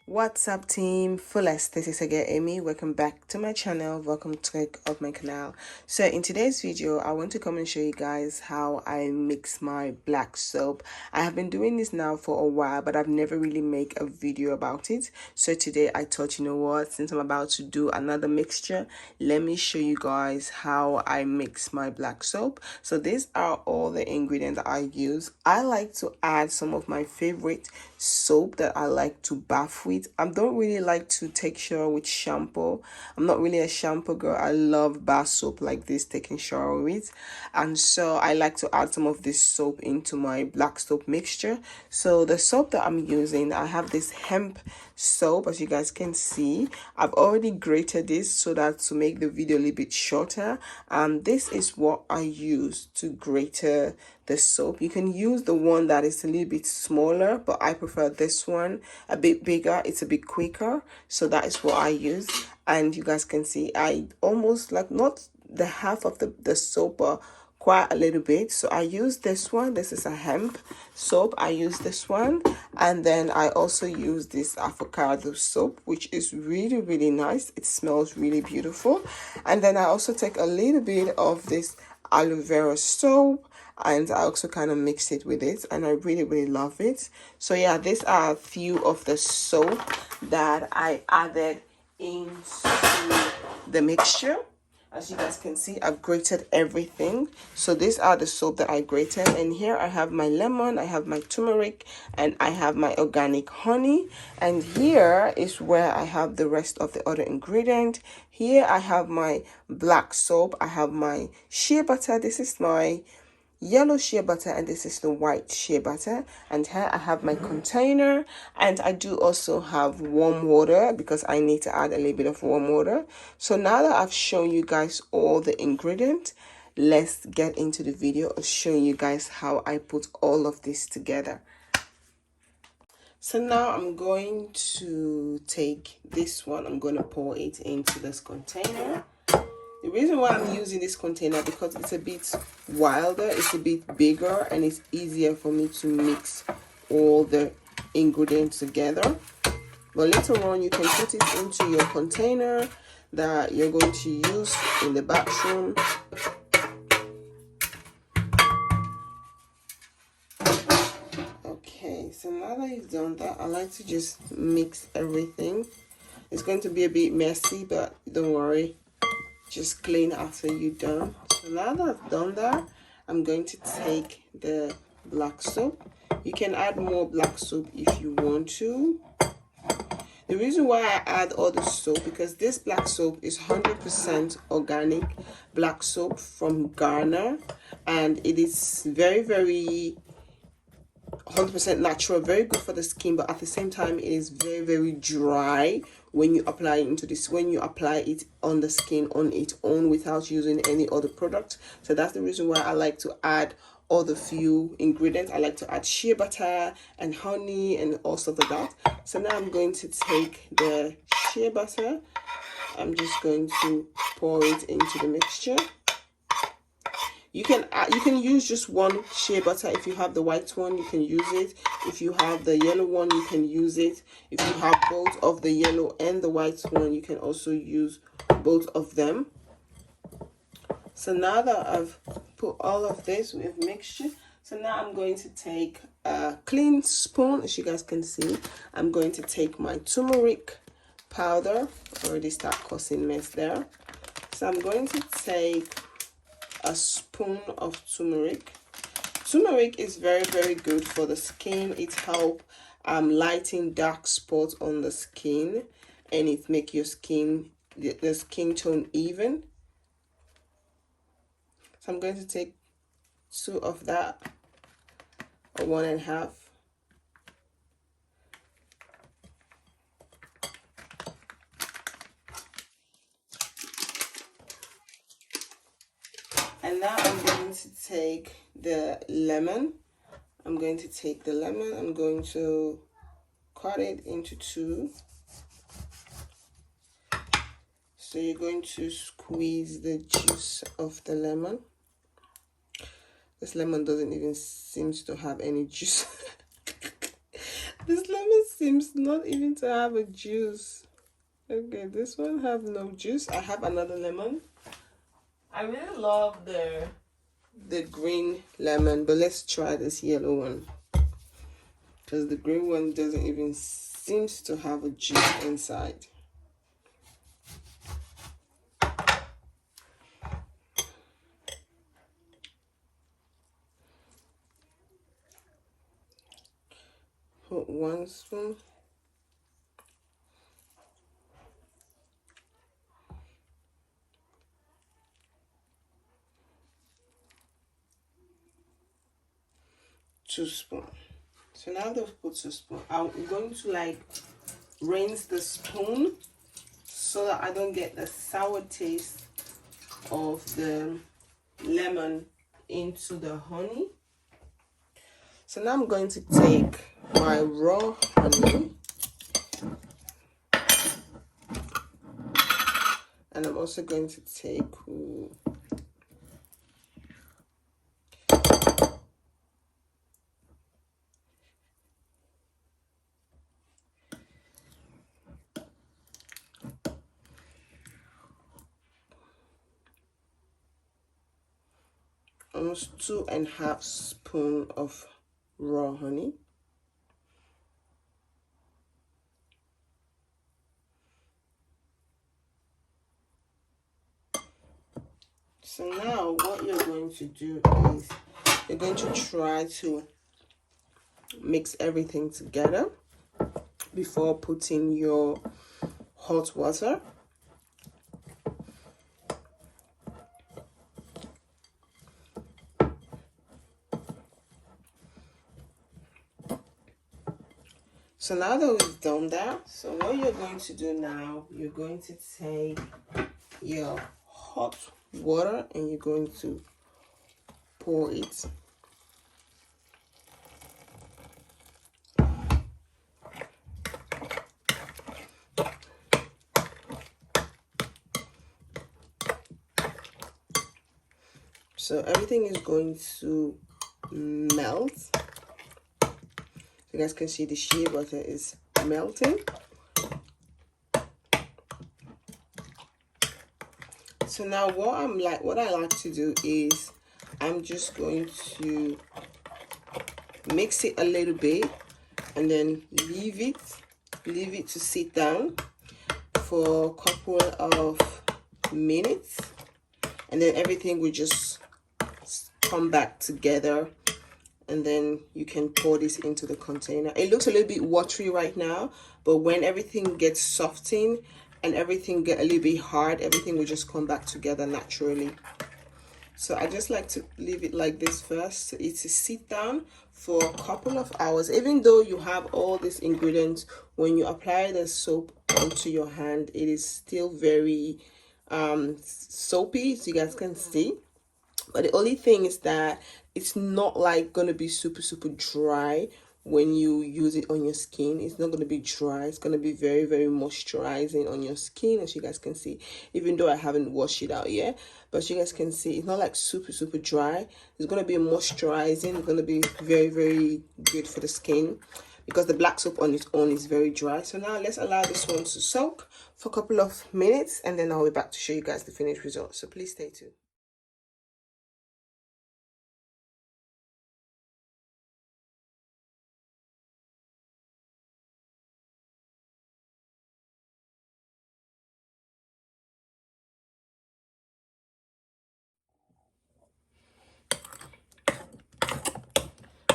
What's up, team Fullest? This is again Amy. Welcome back to my channel. Welcome to my canal. So in today's video, I want to come and show you guys how I mix my black soap. I have been doing this now for a while, but I've never really made a video about it. So today I thought, you know what, since I'm about to do another mixture, let me show you guys how I mix my black soap. So these are all the ingredients that I use. I like to add some of my favorite soap that I like to bath with. I don't really like to take shower with shampoo. I'm not really a shampoo girl. I love bath soap like this, taking shower with. And so I like to add some of this soap into my black soap mixture. So the soap that I'm using, I have this hemp soap, as you guys can see. I've already grated this so that to make the video a little bit shorter. And this is what I use to grate the soap. You can use the one that is a little bit smaller, but I prefer this one a bit bigger. It's a bit quicker, so that is what I use. And you guys can see I almost like not the half of the soap, but quite a little bit. So I use this one. This is a hemp soap. I use this one, and then I also use this avocado soap, which is really, really nice. It smells really beautiful. And then I also take a little bit of this aloe vera soap, and I also kind of mix it with it, and I really, really love it. So yeah, these are a few of the soap that I added into the mixture. As you guys can see, I've grated everything. So these are the soap that I grated, and here I have my lemon, I have my turmeric, and I have my organic honey. And here is where I have the rest of the other ingredient. Here I have my black soap, I have my shea butter. This is my yellow shea butter, and this is the white shea butter. And here I have my container, and I do also have warm water because I need to add a little bit of warm water. So now that I've shown you guys all the ingredients, let's get into the video of showing you guys how I put all of this together. So now I'm going to take this one, I'm going to pour it into this container. The reason why I'm using this container because it's a bit wilder, it's a bit bigger, and it's easier for me to mix all the ingredients together. But later on, you can put it into your container that you're going to use in the bathroom. Okay, so now that you've done that, I like to just mix everything. It's going to be a bit messy, but don't worry. Just clean after you're done. So now that I've done that, I'm going to take the black soap. You can add more black soap if you want to. The reason why I add all the soap, because this black soap is 100% organic black soap from Ghana, and it is very, very 100% natural, very good for the skin, but at the same time it is very, very dry when you apply it into this, when you apply it on the skin on its own without using any other product. So that's the reason why I like to add all the few ingredients. I like to add shea butter and honey and all stuff like that. So now I'm going to take the shea butter. I'm just going to pour it into the mixture. You can use just one shea butter. If you have the white one, you can use it. If you have the yellow one, you can use it. If you have both of the yellow and the white one, you can also use both of them. So now that I've put all of this with mixture, so now I'm going to take a clean spoon. As you guys can see, I'm going to take my turmeric powder. Already start causing mess there. So I'm going to take a spoon of turmeric. Turmeric is very, very good for the skin. It helps lighten dark spots on the skin, and it make your skin, the skin tone even. So I'm going to take 2 of that, or 1.5. And now I'm going to take the lemon. I'm going to take the lemon, I'm going to cut it into two. So you're going to squeeze the juice of the lemon. This lemon doesn't even seem to have any juice. This lemon seems not even to have a juice. Okay, this one have no juice. I have another lemon. I really love the green lemon, but let's try this yellow one, because the green one doesn't even seems to have a juice inside. Put 1 spoon. Two spoon. So now that I've put 2 spoon, I'm going to like rinse the spoon so that I don't get the sour taste of the lemon into the honey. So now I'm going to take my raw honey, and I'm also going to take almost 2.5 spoons of raw honey. So now what you're going to do is you're going to try to mix everything together before putting your hot water. So now that we've done that, so what you're going to do now, you're going to take your hot water and you're going to pour it. So everything is going to melt. You guys can see the shea butter is melting. So now what I like to do is I'm just going to mix it a little bit and then leave it to sit down for a couple of minutes, and then everything will just come back together, and then you can pour this into the container. It looks a little bit watery right now, but when everything gets softened and everything get a little bit hard, everything will just come back together naturally. So I just like to leave it like this first, so it to sit down for a couple of hours. Even though you have all these ingredients, when you apply the soap onto your hand, it is still very soapy, so you guys can see. But the only thing is that it's not like gonna be super dry when you use it on your skin. It's not gonna be dry. It's gonna be very moisturizing on your skin, as you guys can see, even though I haven't washed it out yet. But you guys can see it's not like super dry. It's gonna be moisturizing. It's gonna be very good for the skin, because the black soap on its own is very dry. So now let's allow this one to soak for a couple of minutes, and then I'll be back to show you guys the finished result. So please stay tuned.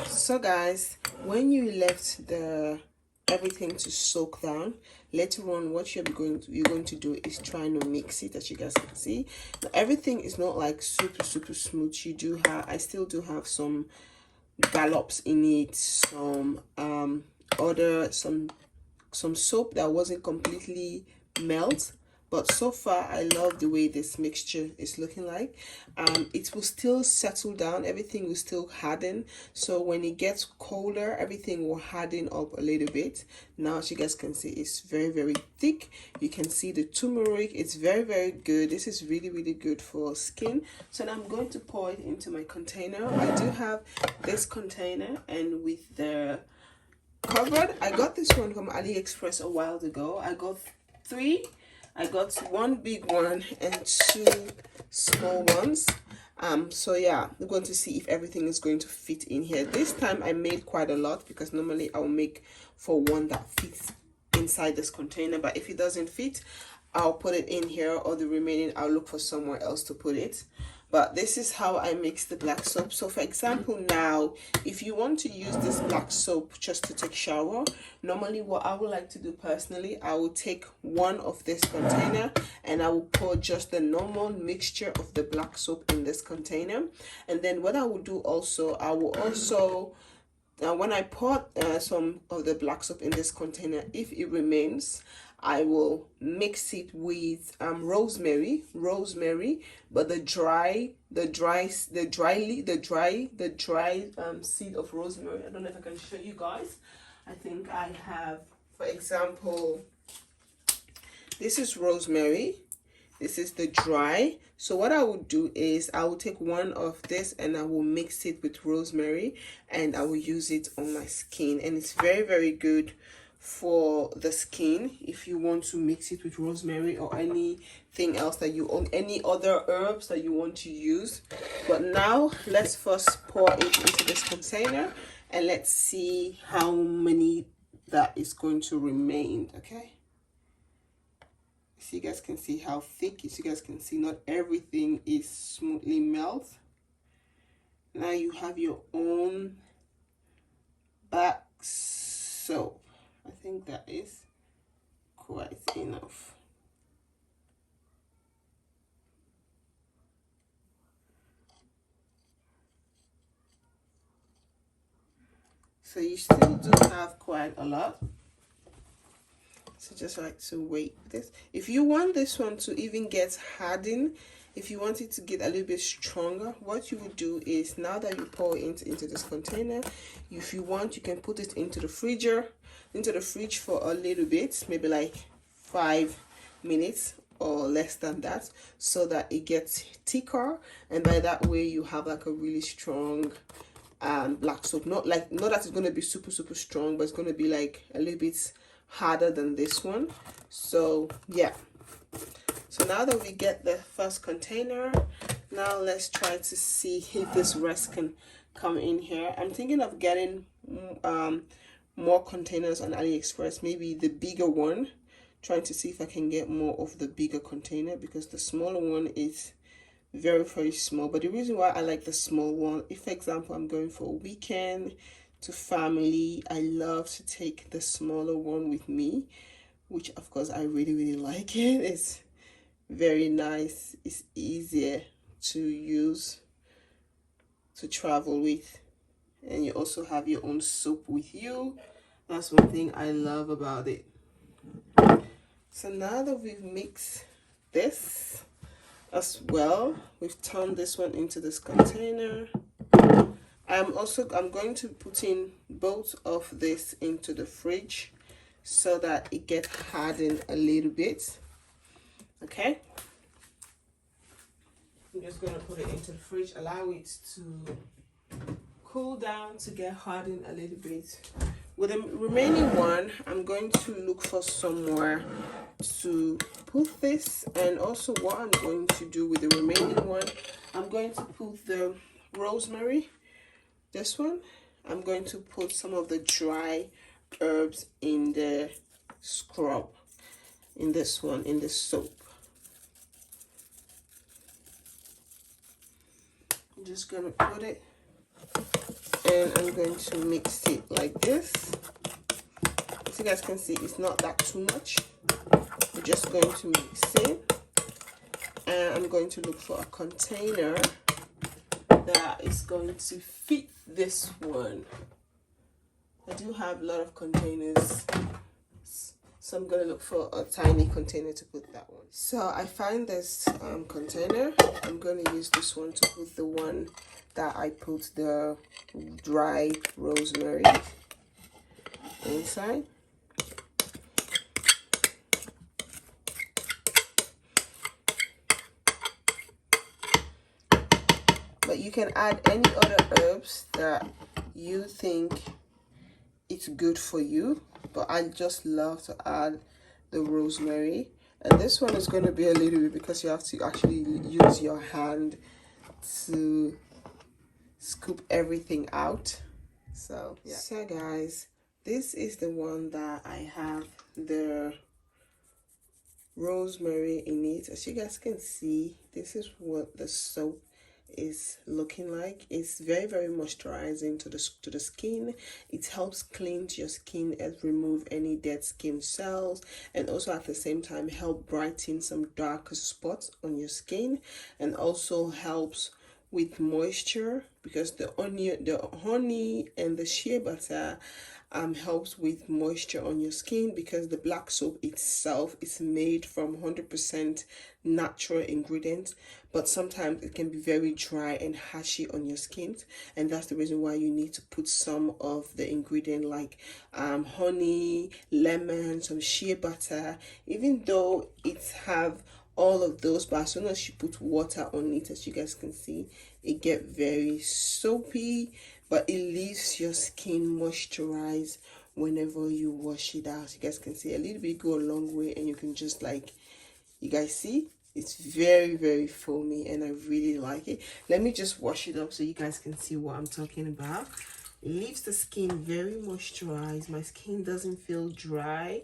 So guys, when you left everything to soak down, later on what you're going to do is trying to mix it. As you guys can see, now, everything is not like super smooth. I still do have some gallops in it, some some soap that wasn't completely melt, but so far I love the way this mixture is looking like. It will still settle down, everything will still harden, so when it gets colder everything will harden up a little bit. Now as you guys can see, it's very thick. You can see the turmeric. It's very good. This is really good for skin. So now I'm going to pour it into my container. I do have this container, and with the covered, I got this one from AliExpress a while ago. I got 3. I got 1 big one and 2 small ones. So yeah, we're going to see if everything is going to fit in here. This time I made quite a lot, because normally I'll make for one that fits inside this container, but if it doesn't fit, I'll put it in here, or the remaining I'll look for somewhere else to put it. But this is how I mix the black soap. So for example, now if you want to use this black soap just to take shower, normally what I would like to do personally, I will take one of this container and I will pour just the normal mixture of the black soap in this container. And then what I will do also, I will also when I pour some of the black soap in this container, if it remains, I will mix it with rosemary, but the dry seed of rosemary. I don't know if I can show you guys. I think I have, for example, this is rosemary. This is the dry. So what I will do is I will take one of this and I will mix it with rosemary, and I will use it on my skin. And it's very good for the skin if you want to mix it with rosemary or anything else that you own, any other herbs that you want to use. But now let's first pour it into this container and let's see how many that is going to remain. Okay, so you guys can see how thick. As you guys can see, not everything is smoothly melt. Now you have your own black soap. I think that is quite enough. So you still do have quite a lot. So just like to wait this. If you want this one to even get hardened, if you want it to get a little bit stronger, what you would do is, now that you pour it into this container, if you want, you can put it into the fridge for a little bit, maybe like 5 minutes or less than that, so that it gets thicker, and by that way you have like a really strong black soap. Not that it's going to be super strong, but it's going to be like a little bit harder than this one. So yeah, so now that we get the first container, now let's try to see if this rest can come in here. I'm thinking of getting more containers on AliExpress, maybe the bigger one, trying to see if I can get more of the bigger container, because the smaller one is very small. But the reason why I like the small one, if for example I'm going for a weekend to family, I love to take the smaller one with me, which of course I really like it. It's very nice, it's easier to use, to travel with, and you also have your own soap with you. That's one thing I love about it. So now that we've mixed this as well, we've turned this one into this container. I'm going to put in both of this into the fridge so that it gets hardened a little bit. Okay, I'm just going to put it into the fridge, allow it to cool down, to get hardened a little bit. With the remaining one, I'm going to look for somewhere to put this. And also what I'm going to do with the remaining one, I'm going to put the rosemary, this one. I'm going to put some of the dry herbs in the scrub, in this one, in the soap. I'm just going to put it, and I'm going to mix it like this. As you guys can see, it's not that too much. We're just going to mix it, and I'm going to look for a container that is going to fit this one. I do have a lot of containers So I'm gonna look for a tiny container to put that one. So I find this container. I'm gonna use this one to put the one that I put the dry rosemary inside. But you can add any other herbs that you think it's good for you, but I just love to add the rosemary. And this one is going to be a little bit, because you have to actually use your hand to scoop everything out. So yeah. So guys, this is the one that I have the rosemary in it. As you guys can see, this is what the soap is looking like. It's very moisturizing to the skin. It helps cleanse your skin and remove any dead skin cells, and also at the same time help brighten some darker spots on your skin, and also helps with moisture, because the honey and the shea butter helps with moisture on your skin, because the black soap itself is made from 100% natural ingredients, but sometimes it can be very dry and hashy on your skin, and that's the reason why you need to put some of the ingredient like honey, lemon, some shea butter, even though it have all of those, but as soon as you put water on it, as you guys can see, it get very soapy, but it leaves your skin moisturized whenever you wash it out. You guys can see a little bit go a long way, and you can just like, you guys see, it's very foamy, and I really like it. Let me just wash it up so you guys can see what I'm talking about. It leaves the skin very moisturized. My skin doesn't feel dry,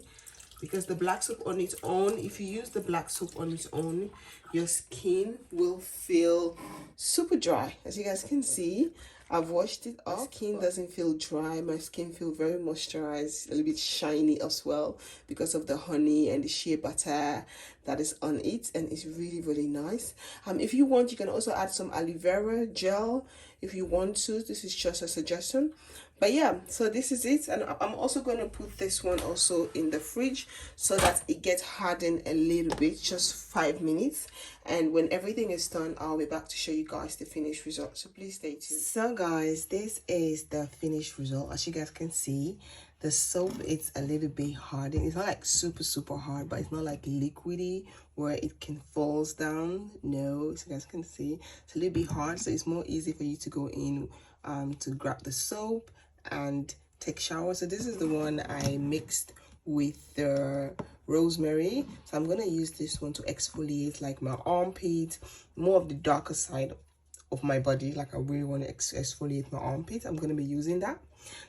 because the black soap on its own, if you use the black soap on its own, your skin will feel super dry. As you guys can see, I've washed it off. My skin doesn't feel dry. My skin feels very moisturized, a little bit shiny as well, because of the honey and the shea butter that is on it, and it's really nice. If you want, you can also add some aloe vera gel if you want to. This is just a suggestion. But yeah, so this is it, and I'm also going to put this one also in the fridge so that it gets hardened a little bit, just 5 minutes, and when everything is done, I'll be back to show you guys the finished result. So please stay tuned. So guys, this is the finished result. As you guys can see, the soap, it's a little bit hardened. It's not like super hard, but it's not like liquidy where it can falls down. No, as you guys can see, it's a little bit hard, so it's more easy for you to go in to grab the soap and take shower. So this is the one I mixed with the rosemary, so I'm gonna use this one to exfoliate like my armpit, more of the darker side of my body. Like I really want to exfoliate my armpit. I'm gonna be using that.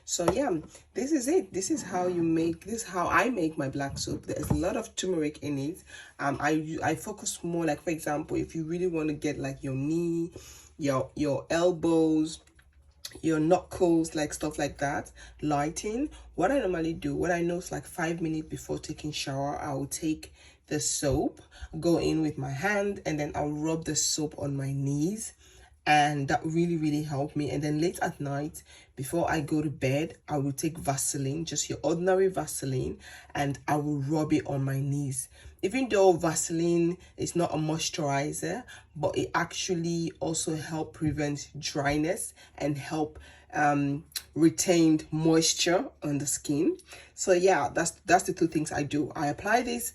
So yeah, this is it. This is how you make, this is how I make my black soap. There's a lot of turmeric in it. I focus more, like for example, if you really want to get like your knee, your elbows, your knuckles, like stuff like that, lighten. What I normally do, what I know is like 5 minutes before taking shower, I will take the soap, go in with my hand, and then I'll rub the soap on my knees, and that really helped me. And then late at night before I go to bed, I will take Vaseline, just your ordinary Vaseline, and I will rub it on my knees. Even though Vaseline is not a moisturizer, but it actually also help prevent dryness and help retain moisture on the skin. So yeah, that's the two things I do. I apply this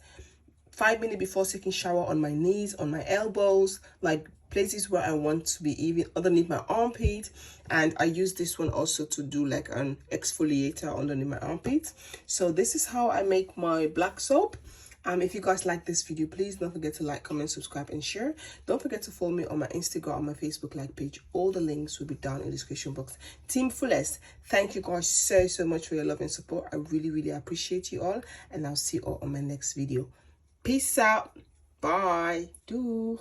5 minutes before taking shower on my knees, on my elbows, like places where I want to be, even underneath my armpit. And I use this one also to do like an exfoliator underneath my armpit. So this is how I make my black soap. If you guys like this video, please don't forget to like, comment, subscribe, and share. Don't forget to follow me on my Instagram, on my Facebook like page. All the links will be down in the description box. TeamFullest, thank you guys so much for your love and support. I really appreciate you all, and I'll see you all on my next video. Peace out. Bye. Doeg.